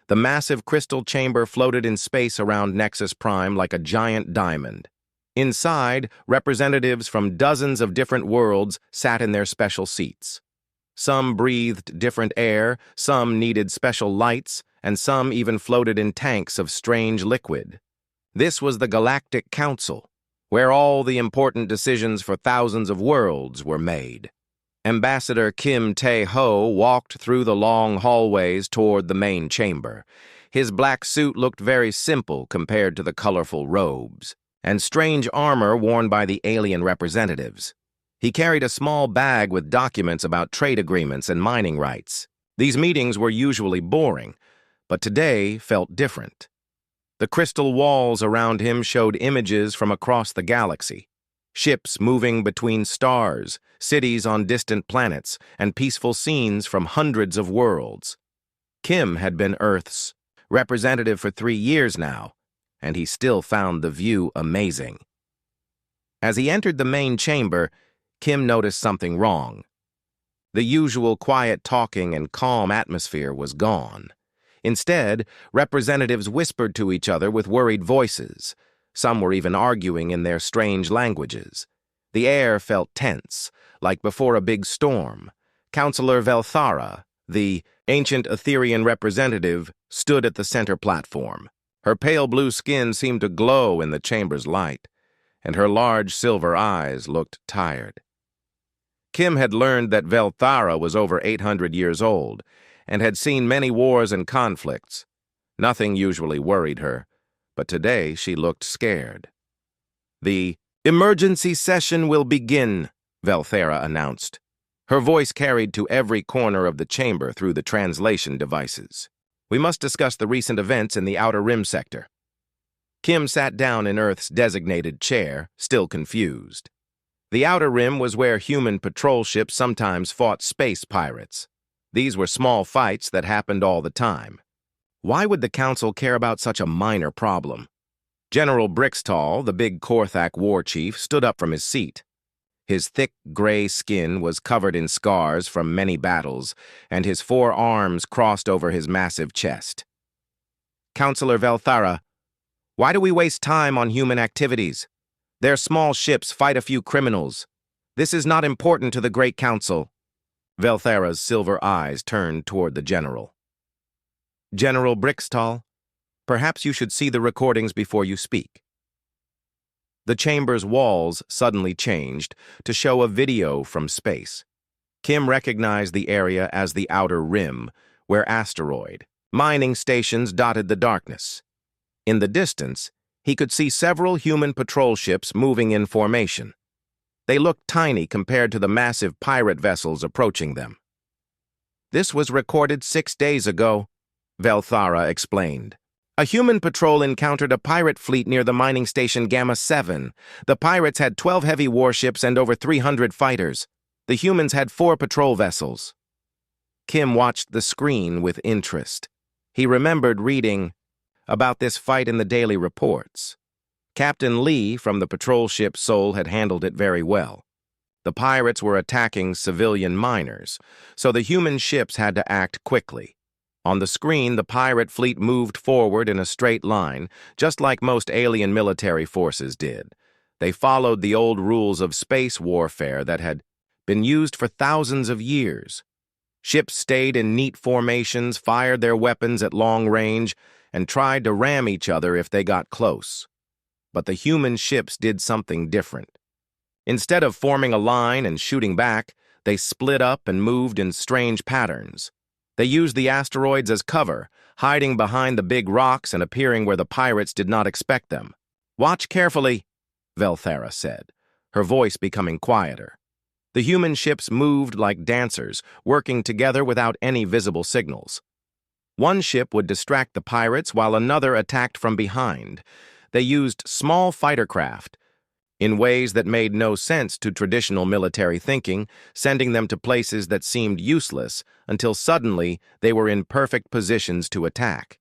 The massive crystal chamber floated in space around Nexus Prime like a giant diamond. Inside, representatives from dozens of different worlds sat in their special seats. Some breathed different air, some needed special lights, and some even floated in tanks of strange liquid. This was the Galactic Council, where all the important decisions for thousands of worlds were made. Ambassador Kim Tae-ho walked through the long hallways toward the main chamber. His black suit looked very simple compared to the colorful robes and strange armor worn by the alien representatives. He carried a small bag with documents about trade agreements and mining rights. These meetings were usually boring, but today felt different. The crystal walls around him showed images from across the galaxy. Ships moving between stars, cities on distant planets, and peaceful scenes from hundreds of worlds. Kim had been Earth's representative for 3 years now, and he still found the view amazing. As he entered the main chamber, Kim noticed something wrong. The usual quiet talking and calm atmosphere was gone. Instead, representatives whispered to each other with worried voices. Some were even arguing in their strange languages. The air felt tense, like before a big storm. Counselor Velthara, the ancient Etherian representative, stood at the center platform. Her pale blue skin seemed to glow in the chamber's light, and her large silver eyes looked tired. Kim had learned that Velthara was over 800 years old and had seen many wars and conflicts. Nothing usually worried her, but today she looked scared. "The emergency session will begin," Velthara announced. Her voice carried to every corner of the chamber through the translation devices. "We must discuss the recent events in the Outer Rim sector." Kim sat down in Earth's designated chair, still confused. The Outer Rim was where human patrol ships sometimes fought space pirates. These were small fights that happened all the time. Why would the Council care about such a minor problem? General Brixtall, the big Korthak war chief, stood up from his seat. His thick gray skin was covered in scars from many battles, and his 4 arms crossed over his massive chest. "Counselor Velthara, why do we waste time on human activities? Their small ships fight a few criminals. This is not important to the Great Council." Velthara's silver eyes turned toward the general. "General Brixtall, perhaps you should see the recordings before you speak." The chamber's walls suddenly changed to show a video from space. Kim recognized the area as the Outer Rim, where asteroid mining stations dotted the darkness. In the distance, he could see several human patrol ships moving in formation. They looked tiny compared to the massive pirate vessels approaching them. "This was recorded 6 days ago," Velthara explained. "A human patrol encountered a pirate fleet near the mining station Gamma 7. The pirates had 12 heavy warships and over 300 fighters. The humans had 4 patrol vessels." Kim watched the screen with interest. He remembered reading about this fight in the daily reports. Captain Lee from the patrol ship Seoul had handled it very well. The pirates were attacking civilian miners, so the human ships had to act quickly. On the screen, the pirate fleet moved forward in a straight line, just like most alien military forces did. They followed the old rules of space warfare that had been used for thousands of years. Ships stayed in neat formations, fired their weapons at long range, and tried to ram each other if they got close. But the human ships did something different. Instead of forming a line and shooting back, they split up and moved in strange patterns. They used the asteroids as cover, hiding behind the big rocks and appearing where the pirates did not expect them. "Watch carefully," Velthara said, her voice becoming quieter. The human ships moved like dancers, working together without any visible signals. One ship would distract the pirates while another attacked from behind. They used small fighter craft in ways that made no sense to traditional military thinking, sending them to places that seemed useless until suddenly they were in perfect positions to attack.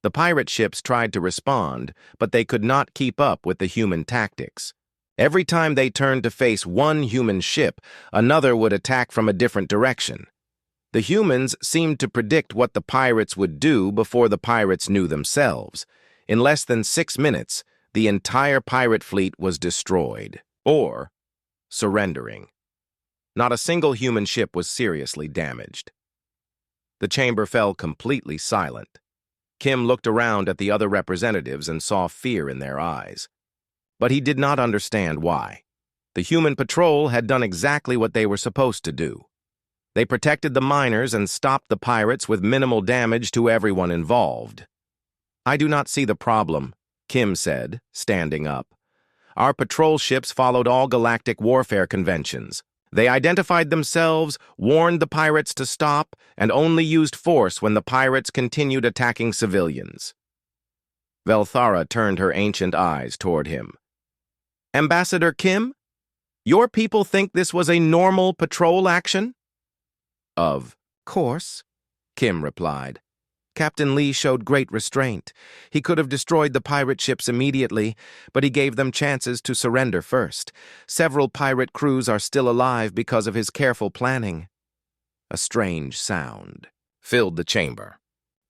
The pirate ships tried to respond, but they could not keep up with the human tactics. Every time they turned to face one human ship, another would attack from a different direction. The humans seemed to predict what the pirates would do before the pirates knew themselves. In less than 6 minutes, the entire pirate fleet was destroyed, or surrendering. Not a single human ship was seriously damaged. The chamber fell completely silent. Kim looked around at the other representatives and saw fear in their eyes. But he did not understand why. The human patrol had done exactly what they were supposed to do. They protected the miners and stopped the pirates with minimal damage to everyone involved. "I do not see the problem," Kim said, standing up. "Our patrol ships followed all galactic warfare conventions. They identified themselves, warned the pirates to stop, and only used force when the pirates continued attacking civilians." Velthara turned her ancient eyes toward him. "Ambassador Kim, your people think this was a normal patrol action?" "Of course," Kim replied. "Captain Lee showed great restraint. He could have destroyed the pirate ships immediately, but he gave them chances to surrender first. Several pirate crews are still alive because of his careful planning." A strange sound filled the chamber.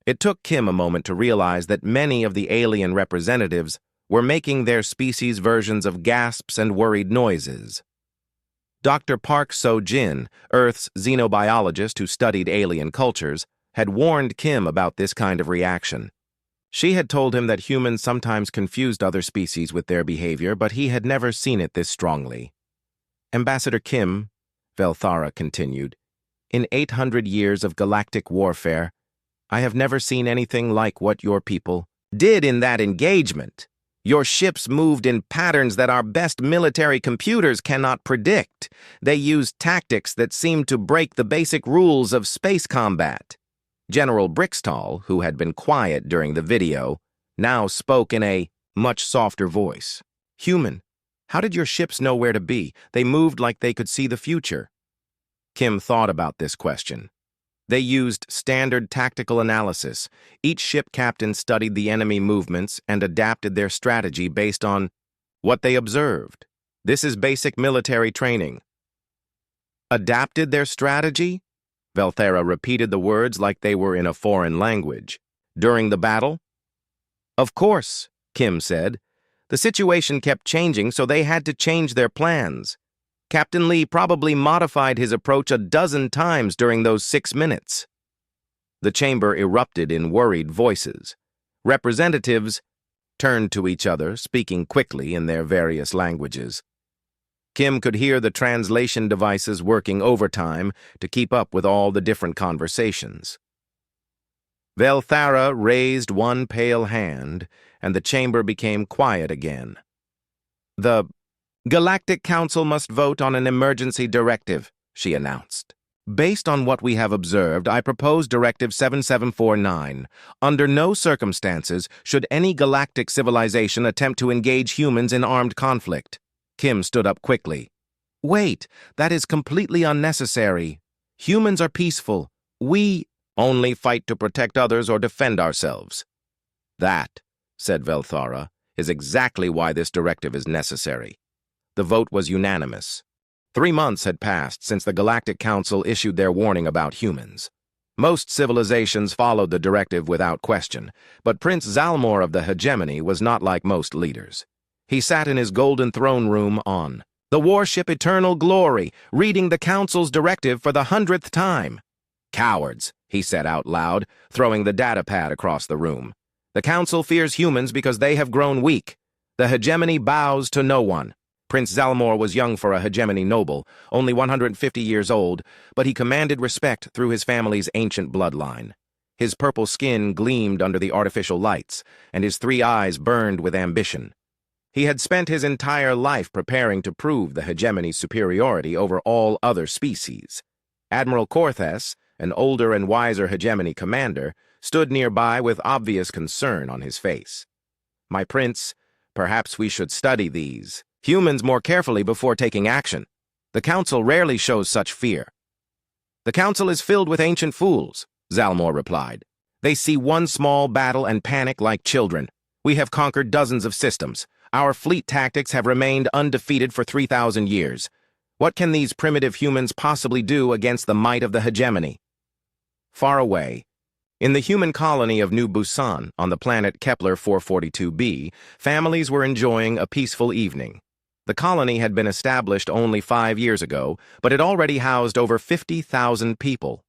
It took Kim a moment to realize that many of the alien representatives were making their species versions of gasps and worried noises. Dr. Park So-jin, Earth's xenobiologist who studied alien cultures, had warned Kim about this kind of reaction. She had told him that humans sometimes confused other species with their behavior, but he had never seen it this strongly. "Ambassador Kim," Velthara continued, "in 800 years of galactic warfare, I have never seen anything like what your people did in that engagement. Your ships moved in patterns that our best military computers cannot predict. They used tactics that seemed to break the basic rules of space combat." General Brickstall, who had been quiet during the video, now spoke in a much softer voice. "Human, how did your ships know where to be? They moved like they could see the future." Kim thought about this question. They used standard tactical analysis. Each ship captain studied the enemy movements and adapted their strategy based on what they observed. This is basic military training. "Adapted their strategy?" Velthara repeated the words like they were in a foreign language. "During the battle?" "Of course," Kim said. "The situation kept changing, so they had to change their plans. Captain Lee probably modified his approach a dozen times during those 6 minutes." The chamber erupted in worried voices. Representatives turned to each other, speaking quickly in their various languages. Kim could hear the translation devices working overtime to keep up with all the different conversations. Velthara raised one pale hand, and the chamber became quiet again. "The Galactic Council must vote on an emergency directive," she announced. "Based on what we have observed, I propose Directive 7749. Under no circumstances should any galactic civilization attempt to engage humans in armed conflict." Kim stood up quickly. "Wait, that is completely unnecessary. Humans are peaceful. We only fight to protect others or defend ourselves." "That," said Velthara, "is exactly why this directive is necessary." The vote was unanimous. 3 months had passed since the Galactic Council issued their warning about humans. Most civilizations followed the directive without question, but Prince Zalmor of the Hegemony was not like most leaders. He sat in his golden throne room on the warship Eternal Glory, reading the Council's directive for the 100th time. "Cowards," he said out loud, throwing the datapad across the room. "The Council fears humans because they have grown weak. The Hegemony bows to no one." Prince Zalmor was young for a Hegemony noble, only 150 years old, but he commanded respect through his family's ancient bloodline. His purple skin gleamed under the artificial lights, and his 3 eyes burned with ambition. He had spent his entire life preparing to prove the Hegemony's superiority over all other species. Admiral Corthes, an older and wiser Hegemony commander, stood nearby with obvious concern on his face. "My prince, perhaps we should study these humans more carefully before taking action. The Council rarely shows such fear." "The Council is filled with ancient fools," Zalmor replied. "They see one small battle and panic like children. We have conquered dozens of systems. Our fleet tactics have remained undefeated for 3,000 years. What can these primitive humans possibly do against the might of the Hegemony?" Far away, in the human colony of New Busan on the planet Kepler 442b, families were enjoying a peaceful evening. The colony had been established only 5 years ago, but it already housed over 50,000 people.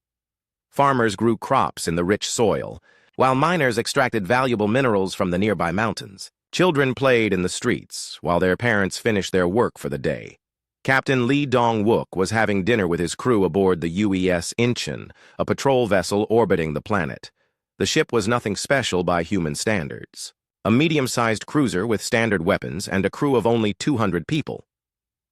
Farmers grew crops in the rich soil, while miners extracted valuable minerals from the nearby mountains. Children played in the streets, while their parents finished their work for the day. Captain Lee Dong-wook was having dinner with his crew aboard the UES Incheon, a patrol vessel orbiting the planet. The ship was nothing special by human standards. A medium-sized cruiser with standard weapons and a crew of only 200 people.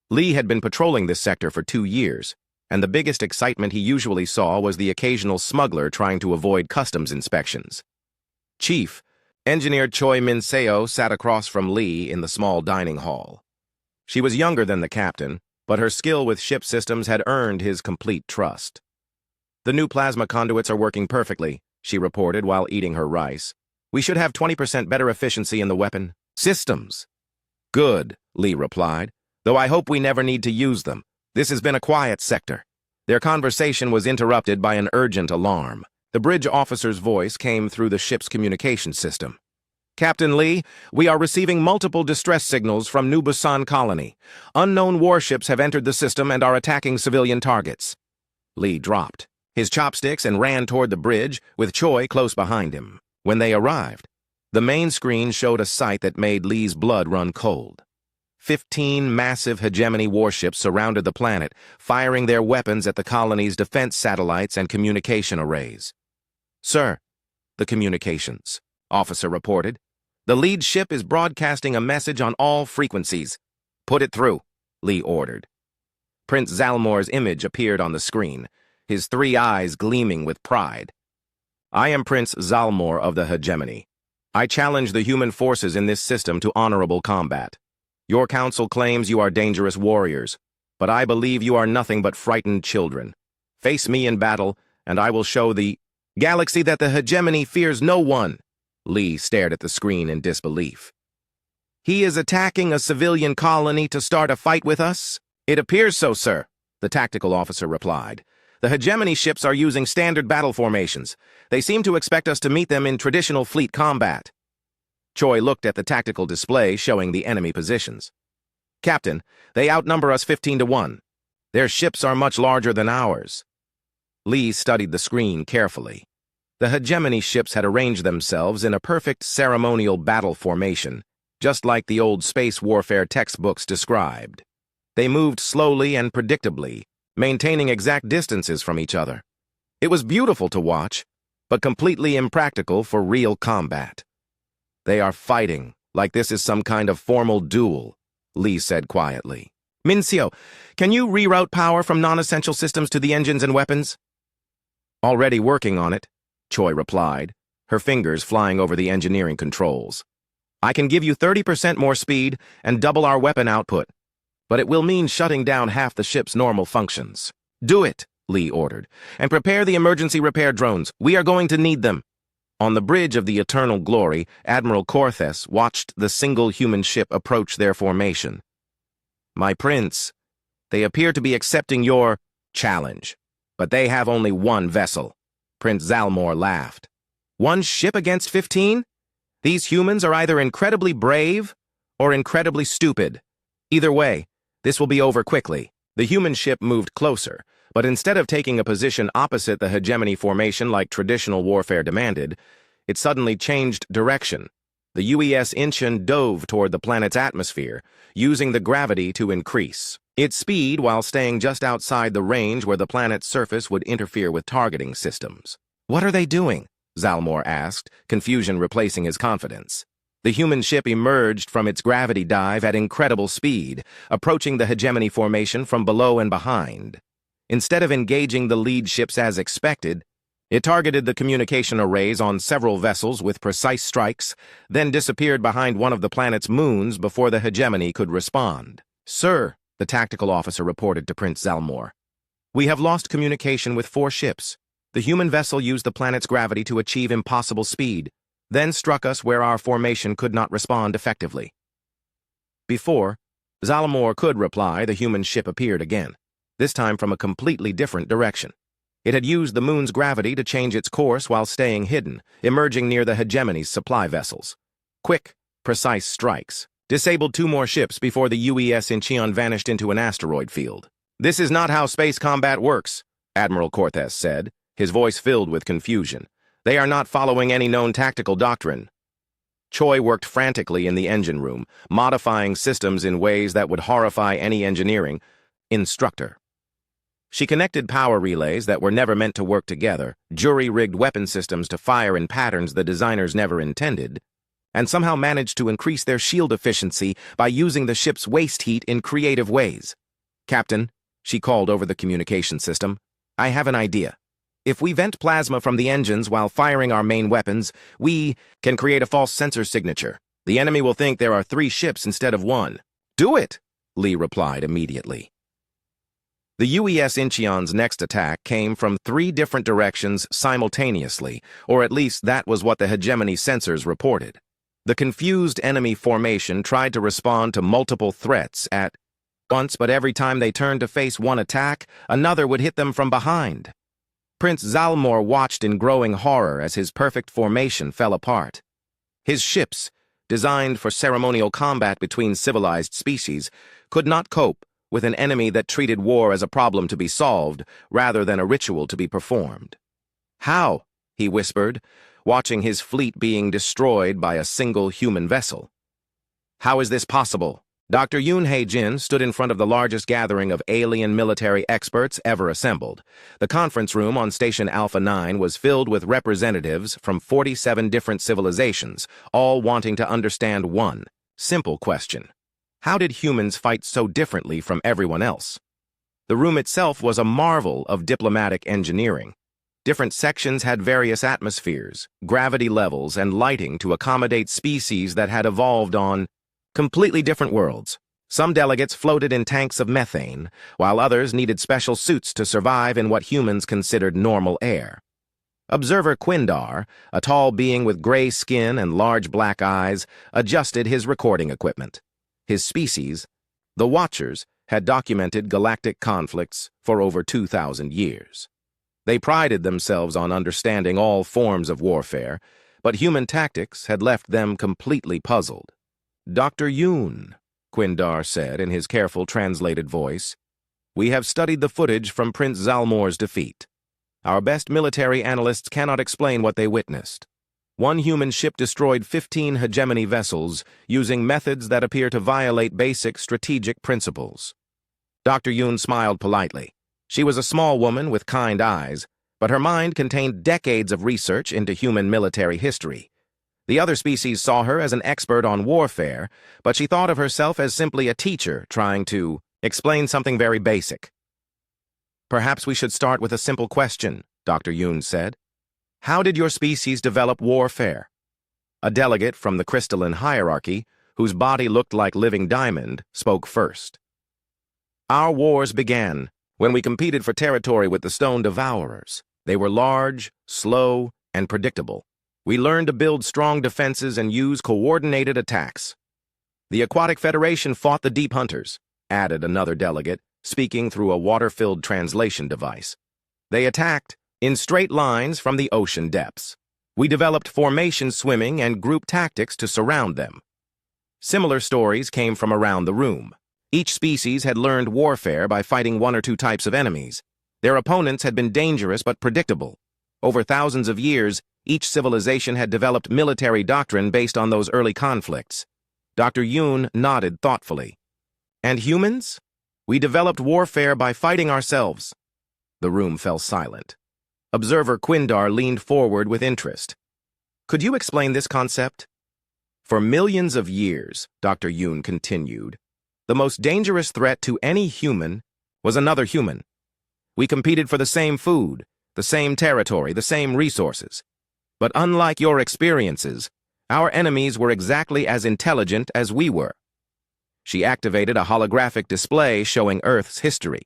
Lee had been patrolling this sector for 2 years, and the biggest excitement he usually saw was the occasional smuggler trying to avoid customs inspections. Chief, Engineer Choi Min-seo sat across from Lee in the small dining hall. She was younger than the captain, but her skill with ship systems had earned his complete trust. "The new plasma conduits are working perfectly," she reported while eating her rice. "We should have 20% better efficiency in the weapon systems." "Good," Lee replied, "though I hope we never need to use them. This has been a quiet sector." Their conversation was interrupted by an urgent alarm. The bridge officer's voice came through the ship's communication system. "Captain Lee, we are receiving multiple distress signals from New Busan Colony. Unknown warships have entered the system and are attacking civilian targets." Lee dropped his chopsticks and ran toward the bridge, with Choi close behind him. When they arrived, the main screen showed a sight that made Lee's blood run cold. 15 massive hegemony warships surrounded the planet, firing their weapons at the colony's defense satellites and communication arrays. "Sir," the communications officer reported, "the lead ship is broadcasting a message on all frequencies." "Put it through," Lee ordered. Prince Zalmor's image appeared on the screen, his 3 eyes gleaming with pride. "I am Prince Zalmor of the hegemony. I challenge the human forces in this system to honorable combat. Your council claims you are dangerous warriors, but I believe you are nothing but frightened children. Face me in battle, and I will show the galaxy that the hegemony fears no one." Lee stared at the screen in disbelief. "He is attacking a civilian colony to start a fight with us?" "It appears so, sir," the tactical officer replied. "The hegemony ships are using standard battle formations. They seem to expect us to meet them in traditional fleet combat." Choi looked at the tactical display showing the enemy positions. "Captain, they outnumber us 15-1. Their ships are much larger than ours." Lee studied the screen carefully. The hegemony ships had arranged themselves in a perfect ceremonial battle formation, just like the old space warfare textbooks described. They moved slowly and predictably, maintaining exact distances from each other. It was beautiful to watch, but completely impractical for real combat. "They are fighting like this is some kind of formal duel," Lee said quietly. "Min-seo, can you reroute power from non-essential systems to the engines and weapons?" "Already working on it," Choi replied, her fingers flying over the engineering controls. "I can give you 30% more speed and double our weapon output, but it will mean shutting down half the ship's normal functions." "Do it," Lee ordered, "and prepare the emergency repair drones. We are going to need them." On the bridge of the Eternal Glory, Admiral Corthes watched the single human ship approach their formation. "My prince, they appear to be accepting your challenge, but they have only one vessel." Prince Zalmor laughed. "One ship against 15? These humans are either incredibly brave or incredibly stupid. Either way, this will be over quickly." The human ship moved closer, but instead of taking a position opposite the hegemony formation like traditional warfare demanded, it suddenly changed direction. The UES Incheon dove toward the planet's atmosphere, using the gravity to increase its speed while staying just outside the range where the planet's surface would interfere with targeting systems. "What are they doing?" Zalmor asked, confusion replacing his confidence. The human ship emerged from its gravity dive at incredible speed, approaching the hegemony formation from below and behind. Instead of engaging the lead ships as expected, it targeted the communication arrays on several vessels with precise strikes, then disappeared behind one of the planet's moons before the hegemony could respond. "Sir," the tactical officer reported to Prince Zalmor, "we have lost communication with 4 ships. The human vessel used the planet's gravity to achieve impossible speed, then struck us where our formation could not respond effectively." Before Zalmor could reply, the human ship appeared again, this time from a completely different direction. It had used the moon's gravity to change its course while staying hidden, emerging near the hegemony's supply vessels. Quick, precise strikes disabled 2 more ships before the UES Incheon vanished into an asteroid field. "This is not how space combat works," Admiral Cortez said, his voice filled with confusion. "They are not following any known tactical doctrine." Choi worked frantically in the engine room, modifying systems in ways that would horrify any engineering instructor. She connected power relays that were never meant to work together, jury-rigged weapon systems to fire in patterns the designers never intended, and somehow managed to increase their shield efficiency by using the ship's waste heat in creative ways. "Captain," she called over the communication system, "I have an idea. If we vent plasma from the engines while firing our main weapons, we can create a false sensor signature. The enemy will think there are 3 ships instead of 1. "Do it," Lee replied immediately. The UES Incheon's next attack came from 3 different directions simultaneously, or at least that was what the hegemony sensors reported. The confused enemy formation tried to respond to multiple threats at once, but every time they turned to face one attack, another would hit them from behind. Prince Zalmor watched in growing horror as his perfect formation fell apart. His ships, designed for ceremonial combat between civilized species, could not cope with an enemy that treated war as a problem to be solved rather than a ritual to be performed. "How?" he whispered, watching his fleet being destroyed by a single human vessel. "How is this possible?" Dr. Yoon Hae-jin stood in front of the largest gathering of alien military experts ever assembled. The conference room on Station Alpha 9 was filled with representatives from 47 different civilizations, all wanting to understand one simple question. How did humans fight so differently from everyone else? The room itself was a marvel of diplomatic engineering. Different sections had various atmospheres, gravity levels, and lighting to accommodate species that had evolved on completely different worlds. Some delegates floated in tanks of methane, while others needed special suits to survive in what humans considered normal air. Observer Quindar, a tall being with gray skin and large black eyes, adjusted his recording equipment. His species, the Watchers, had documented galactic conflicts for over 2,000 years. They prided themselves on understanding all forms of warfare, but human tactics had left them completely puzzled. "Dr. Yoon," Quindar said in his careful translated voice, "we have studied the footage from Prince Zalmor's defeat. Our best military analysts cannot explain what they witnessed. One human ship destroyed 15 hegemony vessels using methods that appear to violate basic strategic principles." Dr. Yoon smiled politely. She was a small woman with kind eyes, but her mind contained decades of research into human military history. The other species saw her as an expert on warfare, but she thought of herself as simply a teacher trying to explain something very basic. "Perhaps we should start with a simple question," Dr. Yoon said. "How did your species develop warfare?" A delegate from the crystalline hierarchy, whose body looked like living diamond, spoke first. "Our wars began when we competed for territory with the Stone Devourers. They were large, slow, and predictable. We learned to build strong defenses and use coordinated attacks. The Aquatic Federation fought the Deep Hunters," added another delegate, speaking through a water-filled translation device. "They attacked in straight lines from the ocean depths. We developed formation swimming and group tactics to surround them." Similar stories came from around the room. Each species had learned warfare by fighting 1 or 2 types of enemies. Their opponents had been dangerous but predictable. Over thousands of years, each civilization had developed military doctrine based on those early conflicts. Dr. Yoon nodded thoughtfully. "And humans? We developed warfare by fighting ourselves." The room fell silent. Observer Quindar leaned forward with interest. "Could you explain this concept?" "For millions of years," Dr. Yoon continued, "the most dangerous threat to any human was another human. We competed for the same food, the same territory, the same resources. But unlike your experiences, our enemies were exactly as intelligent as we were." She activated a holographic display showing Earth's history.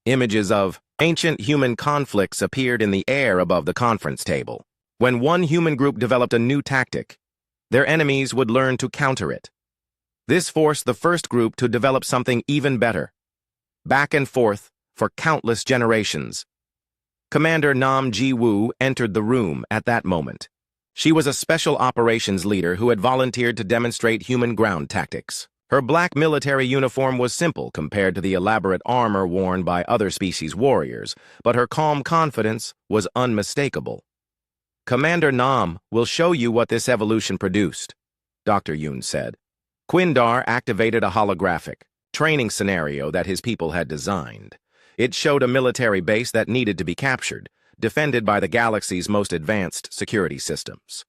Images of ancient human conflicts appeared in the air above the conference table. When one human group developed a new tactic, their enemies would learn to counter it. This forced the first group to develop something even better. Back and forth for countless generations. Commander Nam Ji-woo entered the room at that moment. She was a special operations leader who had volunteered to demonstrate human ground tactics. Her black military uniform was simple compared to the elaborate armor worn by other species warriors, but her calm confidence was unmistakable. "Commander Nam will show you what this evolution produced," Dr. Yoon said. Quindar activated a holographic training scenario that his people had designed. It showed a military base that needed to be captured, defended by the galaxy's most advanced security systems.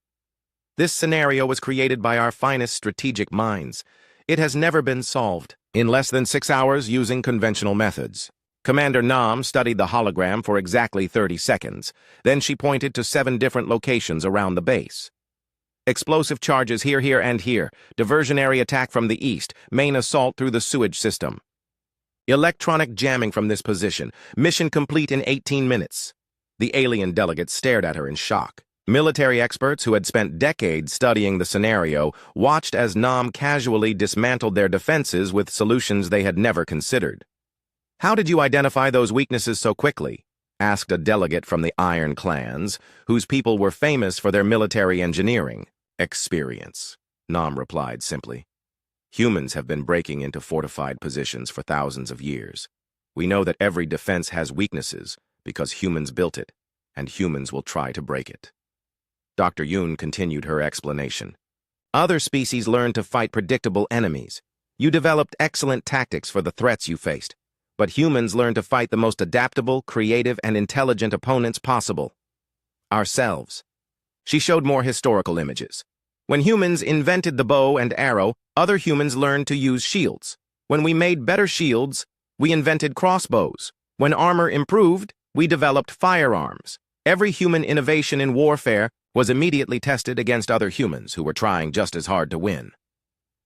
This scenario was created by our finest strategic minds. It has never been solved in less than 6 hours using conventional methods. Commander Nam studied the hologram for exactly 30 seconds. Then she pointed to 7 different locations around the base. Explosive charges here, here, and here. Diversionary attack from the east. Main assault through the sewage system. Electronic jamming from this position. Mission complete in 18 minutes. The alien delegates stared at her in shock. Military experts who had spent decades studying the scenario watched as Nam casually dismantled their defenses with solutions they had never considered. "How did you identify those weaknesses so quickly?" asked a delegate from the Iron Clans, whose people were famous for their military engineering experience. Nam replied simply, "Humans have been breaking into fortified positions for thousands of years. We know that every defense has weaknesses because humans built it, and humans will try to break it." Dr. Yoon continued her explanation. "Other species learned to fight predictable enemies. You developed excellent tactics for the threats you faced. But humans learned to fight the most adaptable, creative, and intelligent opponents possible. Ourselves." She showed more historical images. "When humans invented the bow and arrow, other humans learned to use shields. When we made better shields, we invented crossbows. When armor improved, we developed firearms. Every human innovation in warfare was immediately tested against other humans who were trying just as hard to win."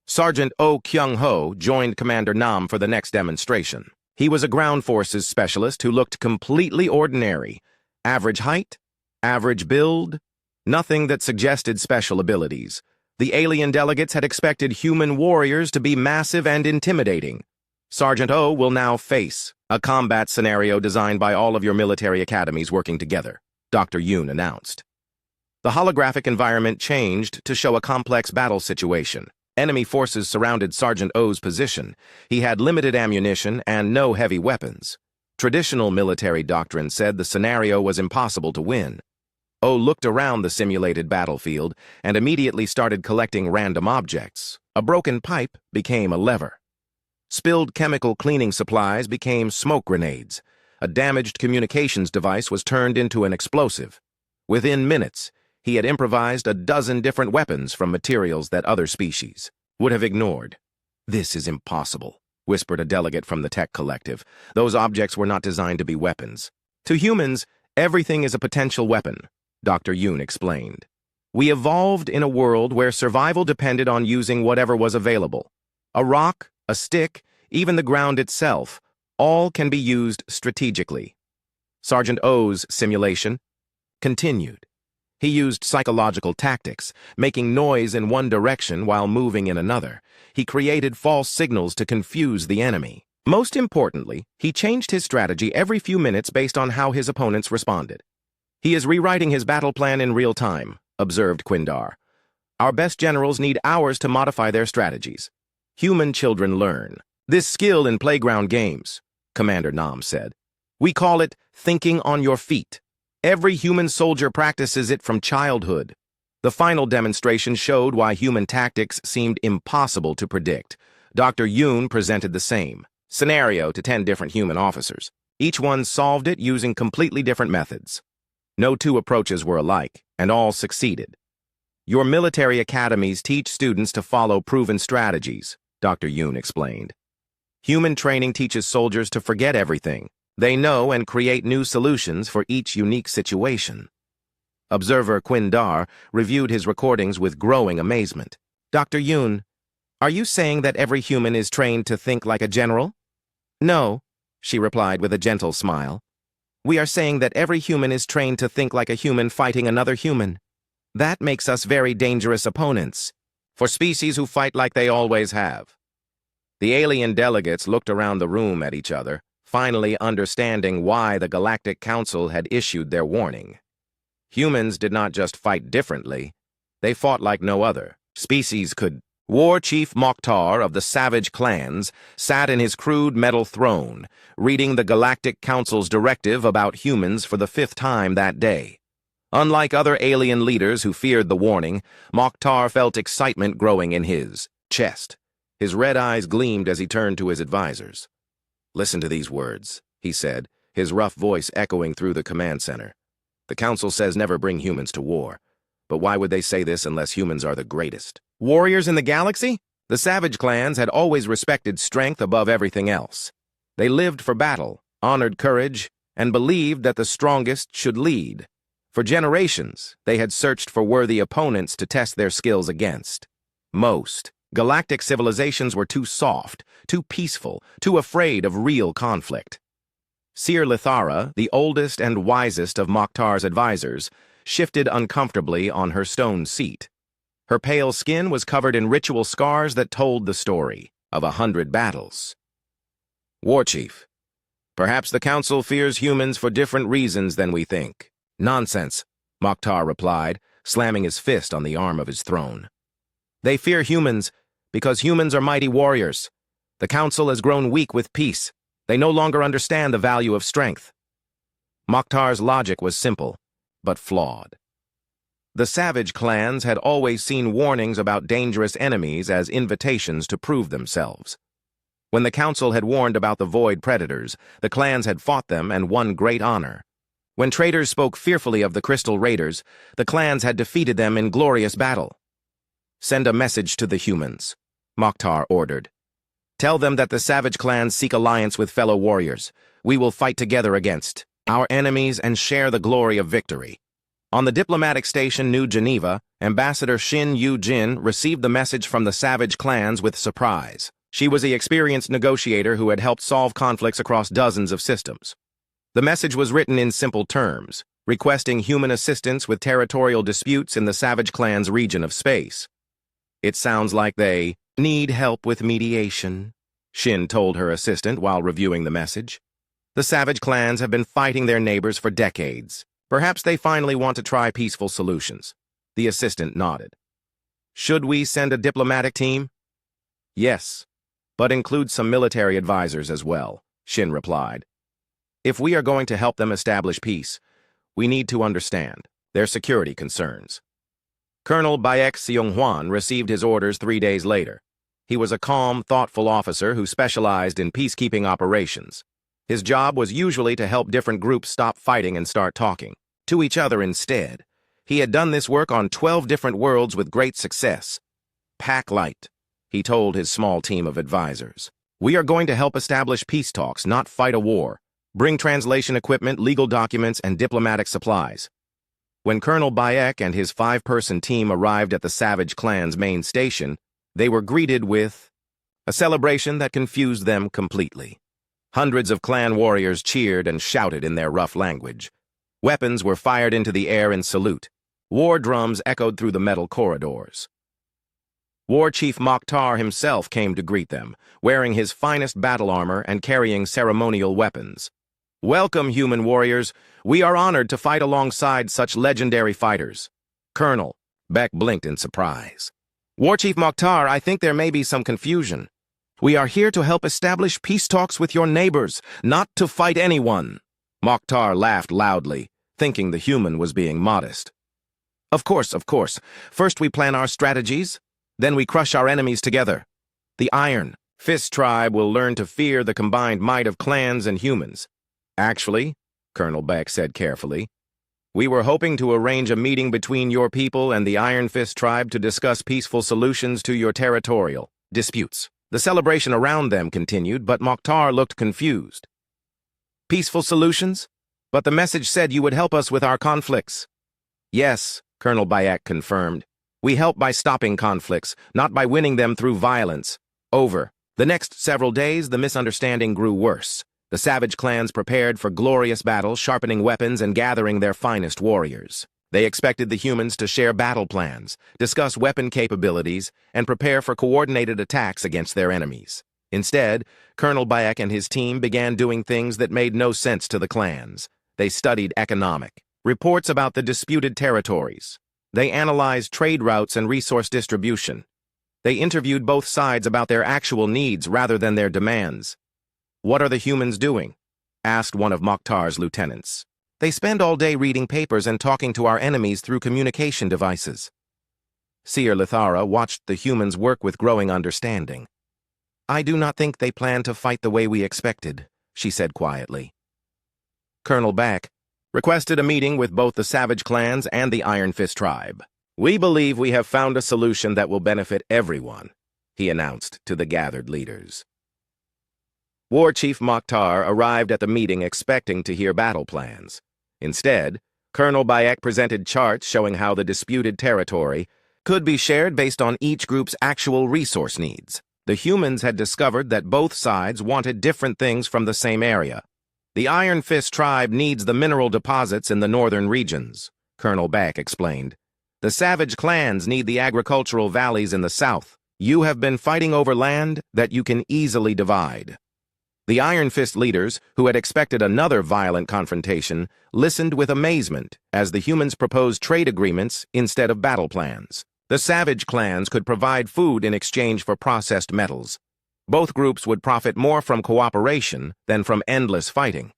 Sergeant Oh Kyung-ho joined Commander Nam for the next demonstration. He was a ground forces specialist who looked completely ordinary. Average height, average build, nothing that suggested special abilities. The alien delegates had expected human warriors to be massive and intimidating. Sergeant O will now face a combat scenario designed by all of your military academies working together, Dr. Yoon announced. The holographic environment changed to show a complex battle situation. Enemy forces surrounded Sergeant O's position. He had limited ammunition and no heavy weapons. Traditional military doctrine said the scenario was impossible to win. O looked around the simulated battlefield and immediately started collecting random objects. A broken pipe became a lever. Spilled chemical cleaning supplies became smoke grenades. A damaged communications device was turned into an explosive. Within minutes, he had improvised a dozen different weapons from materials that other species would have ignored. "This is impossible," whispered a delegate from the tech collective. "Those objects were not designed to be weapons. To humans, everything is a potential weapon," Dr. Yoon explained. "We evolved in a world where survival depended on using whatever was available. A rock, a stick, even the ground itself, all can be used strategically." Sergeant O's simulation continued. He used psychological tactics, making noise in one direction while moving in another. He created false signals to confuse the enemy. Most importantly, he changed his strategy every few minutes based on how his opponents responded. "He is rewriting his battle plan in real time," observed Quindar. "Our best generals need hours to modify their strategies. Human children learn this skill in playground games," Commander Nam said. "We call it thinking on your feet. Every human soldier practices it from childhood." The final demonstration showed why human tactics seemed impossible to predict. Dr. Yoon presented the same scenario to 10 different human officers. Each one solved it using completely different methods. No two approaches were alike, and all succeeded. "Your military academies teach students to follow proven strategies," Dr. Yoon explained. "Human training teaches soldiers to forget everything. They know and create new solutions for each unique situation." Observer Quindar reviewed his recordings with growing amazement. "Dr. Yoon, are you saying that every human is trained to think like a general?" "No," she replied with a gentle smile. "We are saying that every human is trained to think like a human fighting another human. That makes us very dangerous opponents for species who fight like they always have." The alien delegates looked around the room at each other, finally understanding why the Galactic Council had issued their warning. Humans did not just fight differently, they fought like no other species could. War Chief Mokhtar of the Savage Clans sat in his crude metal throne, reading the Galactic Council's directive about humans for the 5th time that day. Unlike other alien leaders who feared the warning, Mokhtar felt excitement growing in his chest. His red eyes gleamed as he turned to his advisors. "Listen to these words," he said, his rough voice echoing through the command center. "The Council says never bring humans to war. But why would they say this unless humans are the greatest warriors in the galaxy?" The Savage Clans had always respected strength above everything else. They lived for battle, honored courage, and believed that the strongest should lead. For generations, they had searched for worthy opponents to test their skills against. Most galactic civilizations were too soft, too peaceful, too afraid of real conflict. Seer Lithara, the oldest and wisest of Mokhtar's advisors, shifted uncomfortably on her stone seat. Her pale skin was covered in ritual scars that told the story of 100 battles. "War Chief, perhaps the Council fears humans for different reasons than we think." "Nonsense," Mokhtar replied, slamming his fist on the arm of his throne. "They fear humans because humans are mighty warriors. The Council has grown weak with peace. They no longer understand the value of strength." Mokhtar's logic was simple, but flawed. The Savage Clans had always seen warnings about dangerous enemies as invitations to prove themselves. When the Council had warned about the Void Predators, the clans had fought them and won great honor. When traitors spoke fearfully of the Crystal Raiders, the clans had defeated them in glorious battle. "Send a message to the humans," Mokhtar ordered. "Tell them that the Savage Clans seek alliance with fellow warriors. We will fight together against our enemies and share the glory of victory." On the diplomatic station New Geneva, Ambassador Shin Yu-jin received the message from the Savage Clans with surprise. She was the experienced negotiator who had helped solve conflicts across dozens of systems. The message was written in simple terms, requesting human assistance with territorial disputes in the Savage Clan's region of space. "It sounds like they need help with mediation," Shin told her assistant while reviewing the message. "The Savage Clans have been fighting their neighbors for decades. Perhaps they finally want to try peaceful solutions." The assistant nodded. "Should we send a diplomatic team?" "Yes, but include some military advisors as well," Shin replied. "If we are going to help them establish peace, we need to understand their security concerns." Colonel Baek Seung-hwan received his orders 3 days later. He was a calm, thoughtful officer who specialized in peacekeeping operations. His job was usually to help different groups stop fighting and start talking to each other instead. He had done this work on 12 different worlds with great success. "Pack light," he told his small team of advisors. "We are going to help establish peace talks, not fight a war. Bring translation equipment, legal documents, and diplomatic supplies." When Colonel Baek and his 5-person team arrived at the Savage Clan's main station, they were greeted with a celebration that confused them completely. Hundreds of clan warriors cheered and shouted in their rough language. Weapons were fired into the air in salute. War drums echoed through the metal corridors. War Chief Mokhtar himself came to greet them, wearing his finest battle armor and carrying ceremonial weapons. "Welcome, human warriors. We are honored to fight alongside such legendary fighters." "Colonel," Beck blinked in surprise. "War Chief Mokhtar, I think there may be some confusion. We are here to help establish peace talks with your neighbors, not to fight anyone." Mokhtar laughed loudly, thinking the human was being modest. Of course. First we plan our strategies, then we crush our enemies together. The Iron Fist tribe will learn to fear the combined might of clans and humans." "Actually," Colonel Beck said carefully, "we were hoping to arrange a meeting between your people and the Iron Fist tribe to discuss peaceful solutions to your territorial disputes." The celebration around them continued, but Mokhtar looked confused. "Peaceful solutions? But the message said you would help us with our conflicts." "Yes," Colonel Bayek confirmed. "We help by stopping conflicts, not by winning them through violence." Over the next several days, the misunderstanding grew worse. The Savage Clans prepared for glorious battle, sharpening weapons and gathering their finest warriors. They expected the humans to share battle plans, discuss weapon capabilities, and prepare for coordinated attacks against their enemies. Instead, Colonel Bayek and his team began doing things that made no sense to the clans. They studied economic reports about the disputed territories. They analyzed trade routes and resource distribution. They interviewed both sides about their actual needs rather than their demands. "What are the humans doing?" asked one of Mokhtar's lieutenants. "They spend all day reading papers and talking to our enemies through communication devices." Seer Lithara watched the humans work with growing understanding. "I do not think they plan to fight the way we expected," she said quietly. Colonel Back requested a meeting with both the Savage clans and the Iron Fist tribe. "We believe we have found a solution that will benefit everyone," he announced to the gathered leaders. War Chief Mokhtar arrived at the meeting expecting to hear battle plans. Instead, Colonel Bayek presented charts showing how the disputed territory could be shared based on each group's actual resource needs. The humans had discovered that both sides wanted different things from the same area. "The Iron Fist tribe needs the mineral deposits in the northern regions," Colonel Back explained. "The Savage clans need the agricultural valleys in the south. You have been fighting over land that you can easily divide." The Iron Fist leaders, who had expected another violent confrontation, listened with amazement as the humans proposed trade agreements instead of battle plans. The Savage clans could provide food in exchange for processed metals. Both groups would profit more from cooperation than from endless fighting.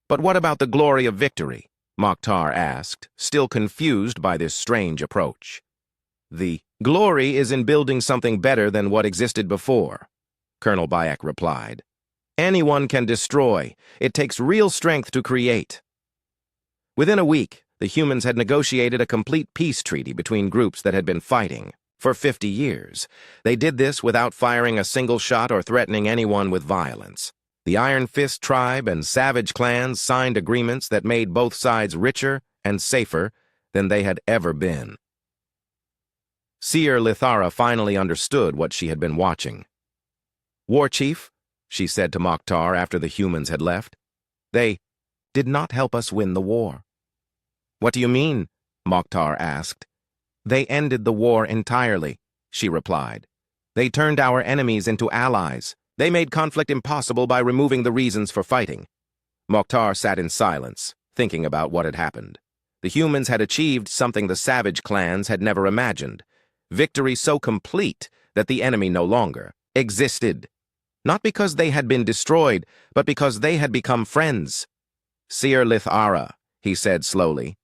"But what about the glory of victory?" Mokhtar asked, still confused by this strange approach. "The glory is in building something better than what existed before," Colonel Bayek replied. "Anyone can destroy. It takes real strength to create." Within a week, the humans had negotiated a complete peace treaty between groups that had been fighting for 50 years. They did this without firing a single shot or threatening anyone with violence. The Iron Fist tribe and Savage clans signed agreements that made both sides richer and safer than they had ever been. Seer Lithara finally understood what she had been watching. "War Chief," she said to Mokhtar after the humans had left, "they did not help us win the war." "What do you mean?" Mokhtar asked. "They ended the war entirely," she replied. "They turned our enemies into allies. They made conflict impossible by removing the reasons for fighting." Mokhtar sat in silence, thinking about what had happened. The humans had achieved something the Savage clans had never imagined. Victory so complete that the enemy no longer existed. Not because they had been destroyed, but because they had become friends. "Seer Lithara," he said slowly,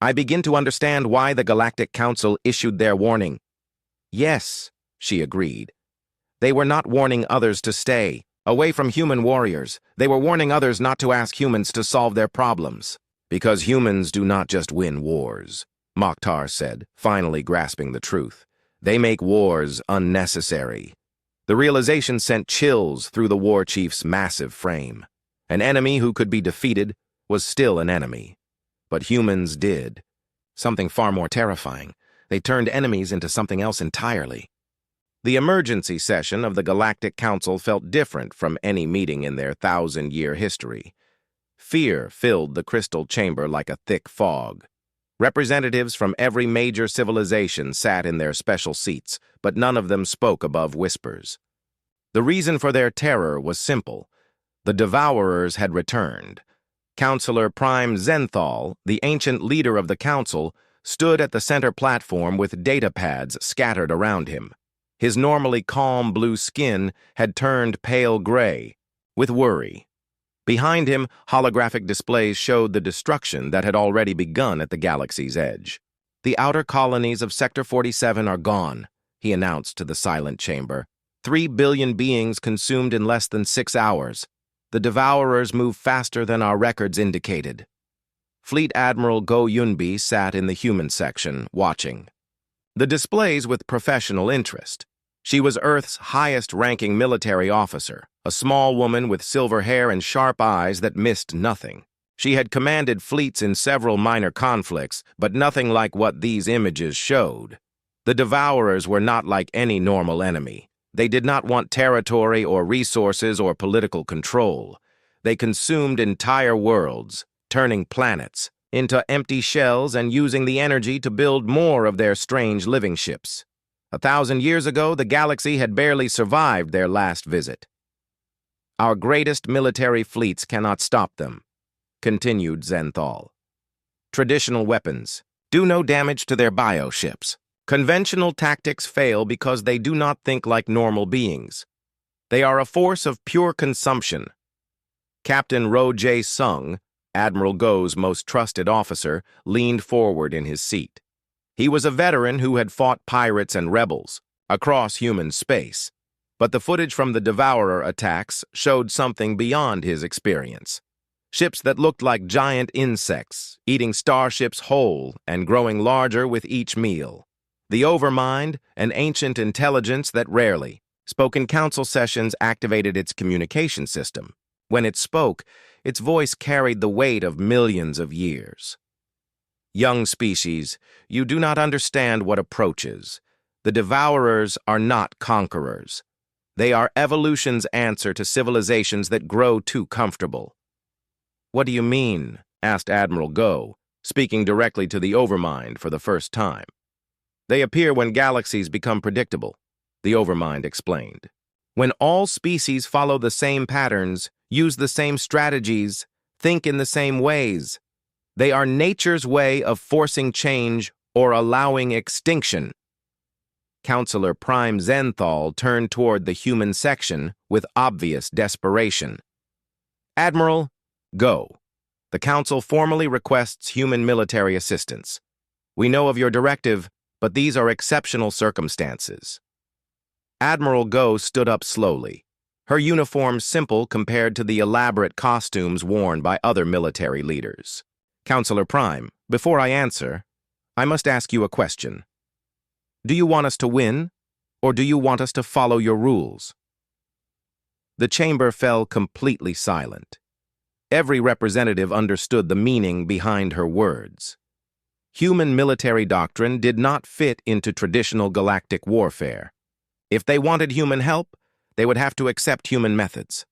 "I begin to understand why the Galactic Council issued their warning." "Yes," she agreed. "They were not warning others to stay away from human warriors. They were warning others not to ask humans to solve their problems. Because humans do not just win wars," Mokhtar said, finally grasping the truth. "They make wars unnecessary." The realization sent chills through the war chief's massive frame. An enemy who could be defeated was still an enemy. But humans did something far more terrifying. They turned enemies into something else entirely. The emergency session of the Galactic Council felt different from any meeting in their 1,000-year history. Fear filled the crystal chamber like a thick fog. Representatives from every major civilization sat in their special seats, but none of them spoke above whispers. The reason for their terror was simple. The Devourers had returned. Counselor Prime Zenthal, the ancient leader of the council, stood at the center platform with data pads scattered around him. His normally calm blue skin had turned pale gray, with worry. Behind him, holographic displays showed the destruction that had already begun at the galaxy's edge. "The outer colonies of Sector 47 are gone," he announced to the silent chamber. 3 billion beings consumed in less than 6 hours. The Devourers move faster than our records indicated. Fleet Admiral Go Yunbi sat in the human section, watching the displays with professional interest. She was Earth's highest-ranking military officer, a small woman with silver hair and sharp eyes that missed nothing. She had commanded fleets in several minor conflicts, but nothing like what these images showed. The Devourers were not like any normal enemy. They did not want territory or resources or political control. They consumed entire worlds, turning planets into empty shells and using the energy to build more of their strange living ships. 1,000 years ago, the galaxy had barely survived their last visit. Our greatest military fleets cannot stop them, continued Zenthal. Traditional weapons do no damage to their bioships. Conventional tactics fail because they do not think like normal beings. They are a force of pure consumption. Captain Ro J. Sung, Admiral Go's most trusted officer, leaned forward in his seat. He was a veteran who had fought pirates and rebels across human space, but the footage from the Devourer attacks showed something beyond his experience. Ships that looked like giant insects, eating starships whole and growing larger with each meal. The Overmind, an ancient intelligence that rarely spoke in council sessions, activated its communication system. When it spoke, its voice carried the weight of millions of years. Young species, you do not understand what approach is. The Devourers are not conquerors. They are evolution's answer to civilizations that grow too comfortable. What do you mean? Asked Admiral Go, speaking directly to the Overmind for the first time. They appear when galaxies become predictable, the Overmind explained. When all species follow the same patterns, use the same strategies, think in the same ways, they are nature's way of forcing change or allowing extinction. Counselor Prime Zenthal turned toward the human section with obvious desperation. Admiral, go. The Council formally requests human military assistance. We know of your directive, but these are exceptional circumstances. Admiral Go stood up slowly, her uniform simple compared to the elaborate costumes worn by other military leaders. Counselor Prime, before I answer, I must ask you a question. Do you want us to win, or do you want us to follow your rules? The chamber fell completely silent. Every representative understood the meaning behind her words. Human military doctrine did not fit into traditional galactic warfare. If they wanted human help, they would have to accept human methods.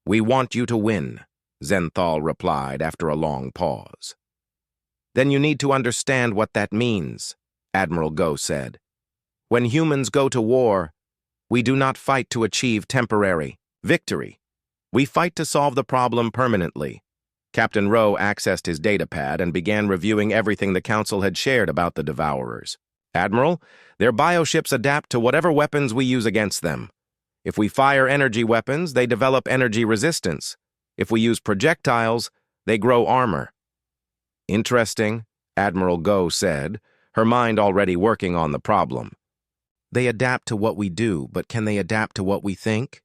We want you to win, Zenthal replied after a long pause. Then you need to understand what that means, Admiral Go said. When humans go to war, we do not fight to achieve temporary victory. We fight to solve the problem permanently. Captain Ro accessed his datapad and began reviewing everything the Council had shared about the Devourers. Admiral, their bioships adapt to whatever weapons we use against them. If we fire energy weapons, they develop energy resistance. If we use projectiles, they grow armor. Interesting, Admiral Go said, her mind already working on the problem. They adapt to what we do, but can they adapt to what we think?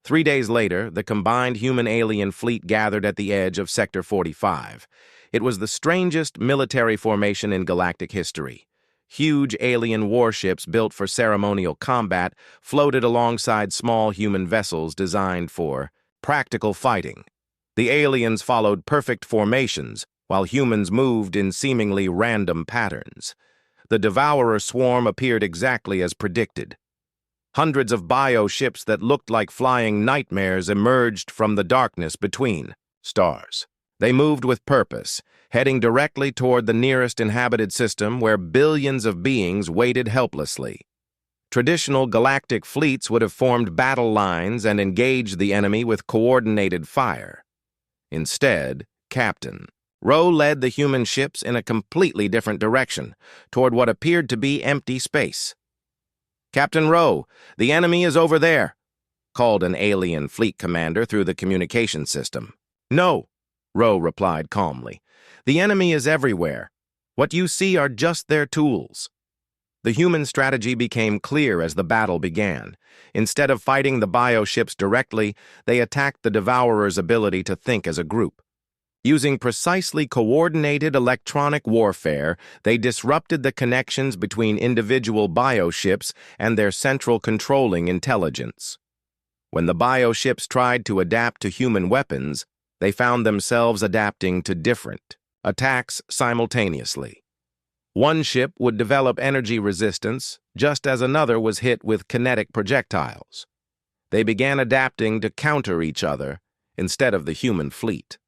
3 days later, the combined human-alien fleet gathered at the edge of Sector 45. It was the strangest military formation in galactic history. Huge alien warships built for ceremonial combat floated alongside small human vessels designed for practical fighting. The aliens followed perfect formations, while humans moved in seemingly random patterns. The Devourer swarm appeared exactly as predicted. Hundreds of bioships that looked like flying nightmares emerged from the darkness between stars. They moved with purpose, heading directly toward the nearest inhabited system where billions of beings waited helplessly. Traditional galactic fleets would have formed battle lines and engaged the enemy with coordinated fire. Instead, Captain Ro led the human ships in a completely different direction, toward what appeared to be empty space. Captain Ro, the enemy is over there, called an alien fleet commander through the communication system. No, Ro replied calmly. The enemy is everywhere. What you see are just their tools. The human strategy became clear as the battle began. Instead of fighting the bioships directly, they attacked the Devourer's ability to think as a group. Using precisely coordinated electronic warfare, they disrupted the connections between individual bioships and their central controlling intelligence. When the bioships tried to adapt to human weapons, they found themselves adapting to different attacks simultaneously. One ship would develop energy resistance, just as another was hit with kinetic projectiles. They began adapting to counter each other instead of the human fleet.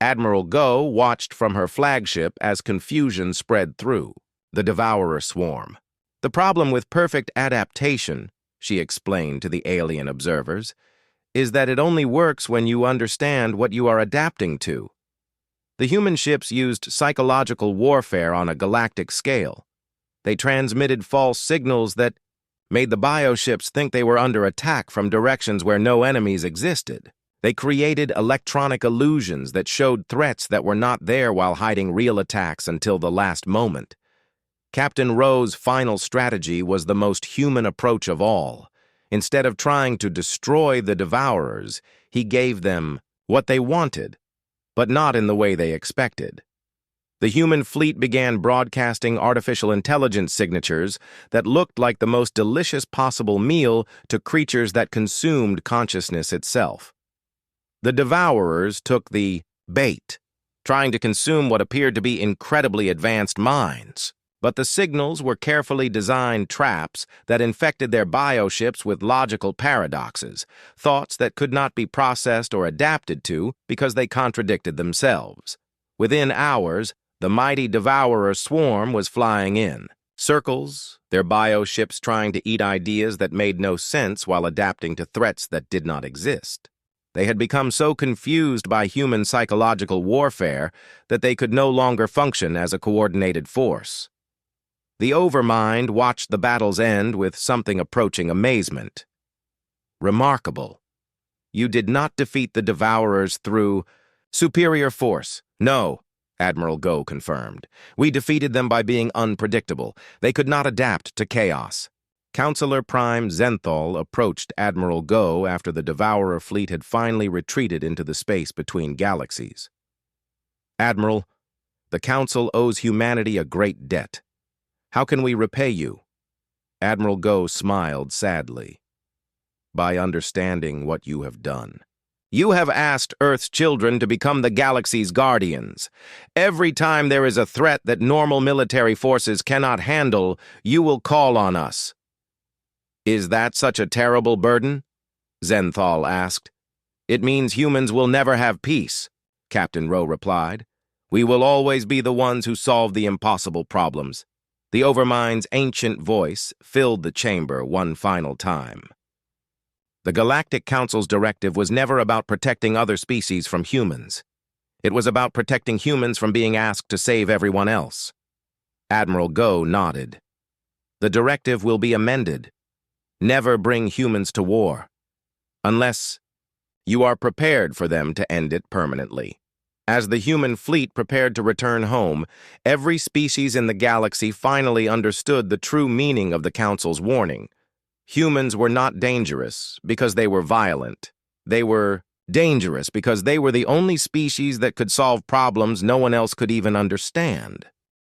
Admiral Go watched from her flagship as confusion spread through the Devourer swarm. The problem with perfect adaptation, she explained to the alien observers, is that it only works when you understand what you are adapting to. The human ships used psychological warfare on a galactic scale. They transmitted false signals that made the bioships think they were under attack from directions where no enemies existed. They created electronic illusions that showed threats that were not there while hiding real attacks until the last moment. Captain Rowe's final strategy was the most human approach of all. Instead of trying to destroy the Devourers, he gave them what they wanted, but not in the way they expected. The human fleet began broadcasting artificial intelligence signatures that looked like the most delicious possible meal to creatures that consumed consciousness itself. The Devourers took the bait, trying to consume what appeared to be incredibly advanced minds. But the signals were carefully designed traps that infected their bioships with logical paradoxes, thoughts that could not be processed or adapted to because they contradicted themselves. Within hours, the mighty Devourer swarm was flying in. Circles, their bioships trying to eat ideas that made no sense while adapting to threats that did not exist. They had become so confused by human psychological warfare that they could no longer function as a coordinated force. The Overmind watched the battle's end with something approaching amazement. Remarkable. You did not defeat the Devourers through superior force. No, Admiral Go confirmed. We defeated them by being unpredictable. They could not adapt to chaos. Counselor Prime Zenthal approached Admiral Go after the Devourer fleet had finally retreated into the space between galaxies. Admiral, the Council owes humanity a great debt. How can we repay you? Admiral Go smiled sadly. By understanding what you have done. You have asked Earth's children to become the galaxy's guardians. Every time there is a threat that normal military forces cannot handle, you will call on us. Is that such a terrible burden? Zenthal asked. It means humans will never have peace, Captain Rowe replied. We will always be the ones who solve the impossible problems. The Overmind's ancient voice filled the chamber one final time. The Galactic Council's directive was never about protecting other species from humans. It was about protecting humans from being asked to save everyone else. Admiral Go nodded. The directive will be amended. Never bring humans to war, unless you are prepared for them to end it permanently. As the human fleet prepared to return home, every species in the galaxy finally understood the true meaning of the Council's warning. Humans were not dangerous because they were violent. They were dangerous because they were the only species that could solve problems no one else could even understand.